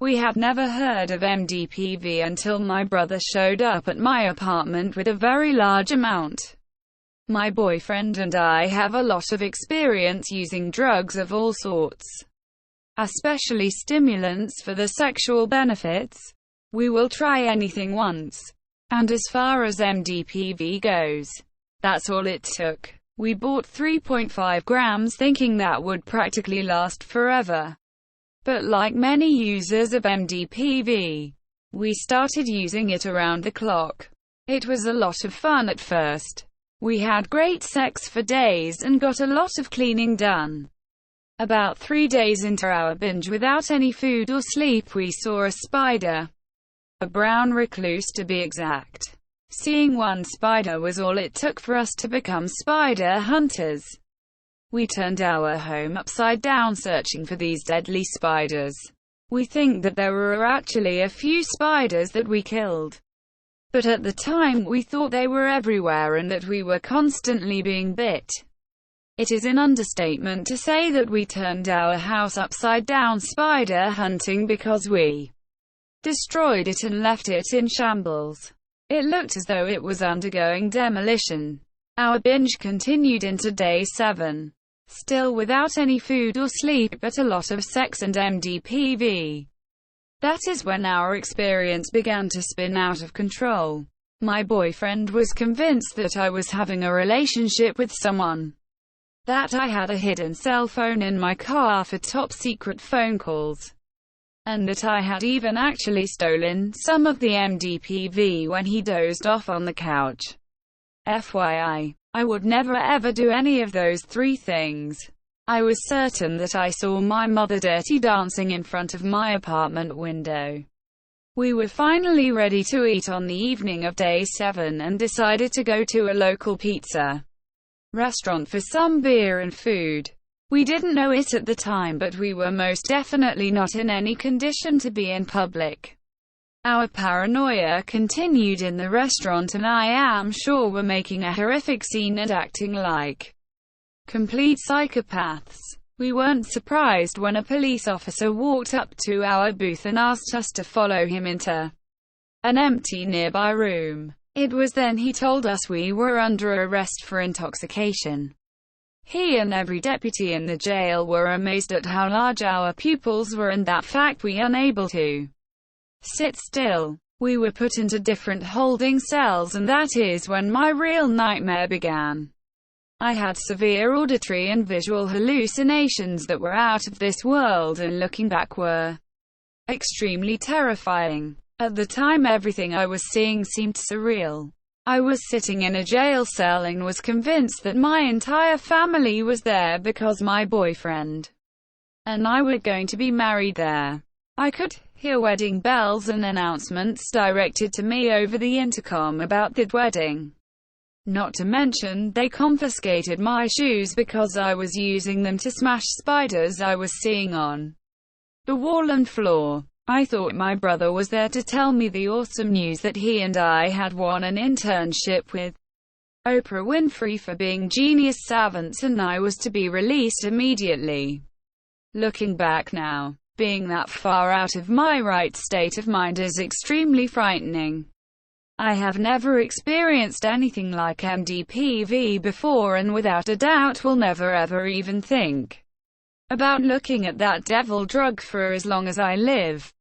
We had never heard of MDPV until my brother showed up at my apartment with a very large amount. My boyfriend and I have a lot of experience using drugs of all sorts, especially stimulants for the sexual benefits. We will try anything once. And as far as MDPV goes, that's all it took. We bought 3.5 grams thinking that would practically last forever. But like many users of MDPV, we started using it around the clock. It was a lot of fun at first. We had great sex for days and got a lot of cleaning done. About 3 days into our binge without any food or sleep, we saw a spider. A brown recluse to be exact. Seeing one spider was all it took for us to become spider hunters. We turned our home upside down searching for these deadly spiders. We think that there were actually a few spiders that we killed. But at the time we thought they were everywhere and that we were constantly being bit. It is an understatement to say that we turned our house upside down spider hunting because we destroyed it and left it in shambles. It looked as though it was undergoing demolition. Our binge continued into day 7. Still without any food or sleep, but a lot of sex and MDPV. That is when our experience began to spin out of control. My boyfriend was convinced that I was having a relationship with someone, that I had a hidden cell phone in my car for top-secret phone calls, and that I had even actually stolen some of the MDPV when he dozed off on the couch. FYI, I would never ever do any of those 3 things. I was certain that I saw my mother dirty dancing in front of my apartment window. We were finally ready to eat on the evening of day 7 and decided to go to a local pizza restaurant for some beer and food. We didn't know it at the time, but we were most definitely not in any condition to be in public. Our paranoia continued in the restaurant, and I am sure we're making a horrific scene and acting like complete psychopaths. We weren't surprised when a police officer walked up to our booth and asked us to follow him into an empty nearby room. It was then he told us we were under arrest for intoxication. He and every deputy in the jail were amazed at how large our pupils were and that fact we unable to sit still. We were put into different holding cells, and that is when my real nightmare began. I had severe auditory and visual hallucinations that were out of this world and looking back were extremely terrifying. At the time everything I was seeing seemed surreal. I was sitting in a jail cell and was convinced that my entire family was there because my boyfriend and I were going to be married there. I could hear wedding bells and announcements directed to me over the intercom about the wedding. Not to mention, they confiscated my shoes because I was using them to smash spiders I was seeing on the wall and floor. I thought my brother was there to tell me the awesome news that he and I had won an internship with Oprah Winfrey for being genius savants and I was to be released immediately. Looking back now, being that far out of my right state of mind is extremely frightening. I have never experienced anything like MDPV before and without a doubt will never ever even think about looking at that devil drug for as long as I live.